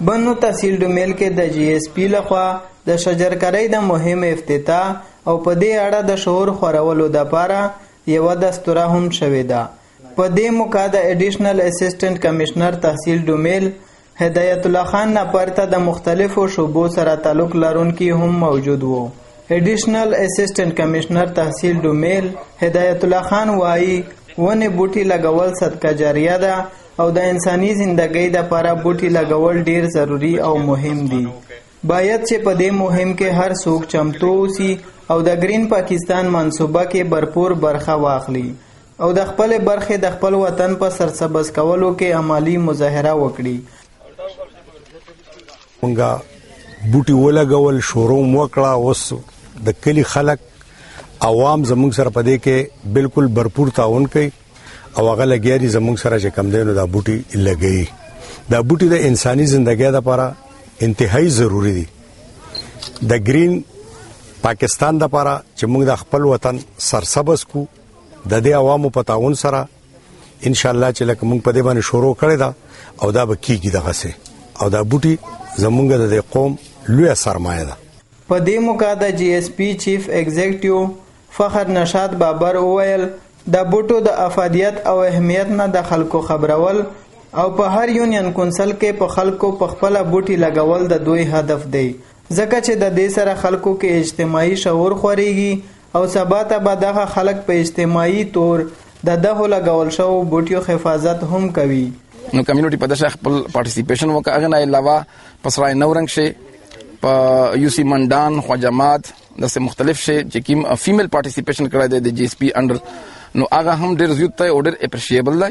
بنو تحصیل ډومیل کې د جی اس پی لخوا د شجرکارۍ د مهم افتتاح او په دې اړه د شعور خورولو دپاره یوه دستوره هم شوې ده. په دې موقع د اډیشنل اسسټنټ کمشنر تحصیل ډومیل هدایت الله خان نه پرته د مختلفو شعبو سره تعلق لرونکي هم موجود وو. اډیشنل اسسټنټ کمشنر تحصیل ډومیل هدایت الله خان وایي ونې بوټي لګول صدقه جاریه ده او د انساني زندګۍ دپاره بوټي لګول ډیر ضروري او مهم دي. باید چې په دې مهم کې هر څوک چمتو اوسي او د گرین پاکستان منصوبه کې بھرپور برخه واخلي او د خپل برخې د خپل وطن په سرسبز کولو کې عملی مظاهره وکړي. مونږه بوټي ولګول شروع وکړه. اوس د کلی خلک عوام زموږ سره په دې کې بالکل بھرپور تعاون کوي او هغه لګیاري زموږ سره چې کم دی نو دا بوټي لګي. دا بوټي د انساني زندګۍ لپاره انتهایی ضروری دي. د گرین پاکستان لپاره چې موږ د خپل وطن سرسبز کو د دې عوامو په تعاون سره ان شاء الله چې لکه موږ په دې باندې شروع کړی دا او دا به کیږي دغه سه او دا بوټي زموږ د قوم لوی سرمایه ده. په دې موقع د جی اس پی چیف ایگزیکټیو فخر نشاد بابر وویل د بوټو د افادیت او اهمیت نه د خلکو خبرول او په هر یونین کونسل کې په خلکو په خپل بوټي لګول د دوی هدف دی ځکه چې د دې سره خلکو کې اجتماعي شعور خوريږي او سبا ته به دغه خلک په اجتماعي تور د دغه لګول شو بوټیو حفاظت هم کوي. نو کمیونټي په دغه خپل پارټیسیپیشن وکړه. هغه نه علاوه پسرای نورنګ شي په یو سی منډان خو جماعت داسې مختلف شي چې کوم فیمیل پارټیسیپیشن کړی دی د جی اس پی انډر نو هغه هم ډیر زیات دی او ډیر اپریشیبل دی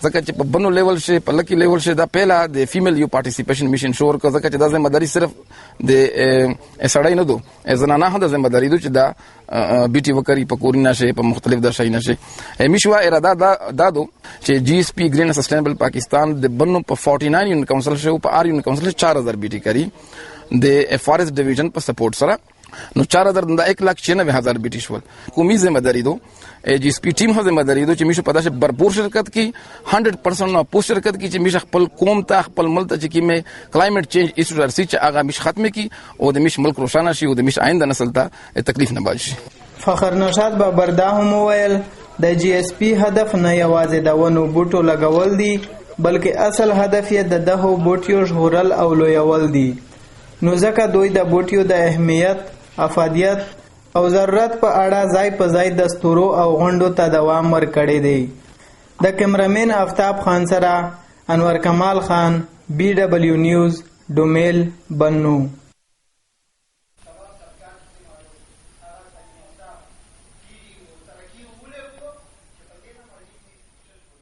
ځکه چې په بنو لیول شي په لکی لیول شي دا پهلا د فیمیل یو پارټیسیپیشن میشن شور کو ځکه چې دا ځمداري صرف د سړی نه دو زنانه هم د ذمہداري دو چې دا بیټي وکړي په کورینا شي په مختلف د شي نشي همیشوا اراده دا دو چې جی اس پی گرین سسټینبل پاکستان د بنو په 49 یونین کونسل شو په ار یونین کونسل 4000 بیټي کړي د فارست ډیویژن په سپورټ سره نو 4,196,000 بیٹی شول. قومی ذمہ داری دو جی اس پی ټیم هم ذمہ داری دو چې میشو په داسې بھرپور شرکت کی 100% نو پوس شرکت کی چې میش خپل قوم ته خپل ملک ته چې می کلایمټ چینج ایشو رسي چې هغه میش ختمه کی او د میش ملک روشانه شي او د میش آینده نسل ته تکلیف نه باشي. فخر نشاد بابر دا هم ویل د جی اس پی هدف نه یوازې د ونو بوټو لګول دي بلکې اصل هدف یې د دغه بوټیو ژغورل او لویول دي. نو ځکه دوی د بوټیو د اهمیت افادیت او ضرورت په اړه ځای په ځای دستورو او غونډو ته دوام ورکړی دی. د کیمرامین آفتاب خان سره انور کمال خان BW نیوز ډومیل بنو.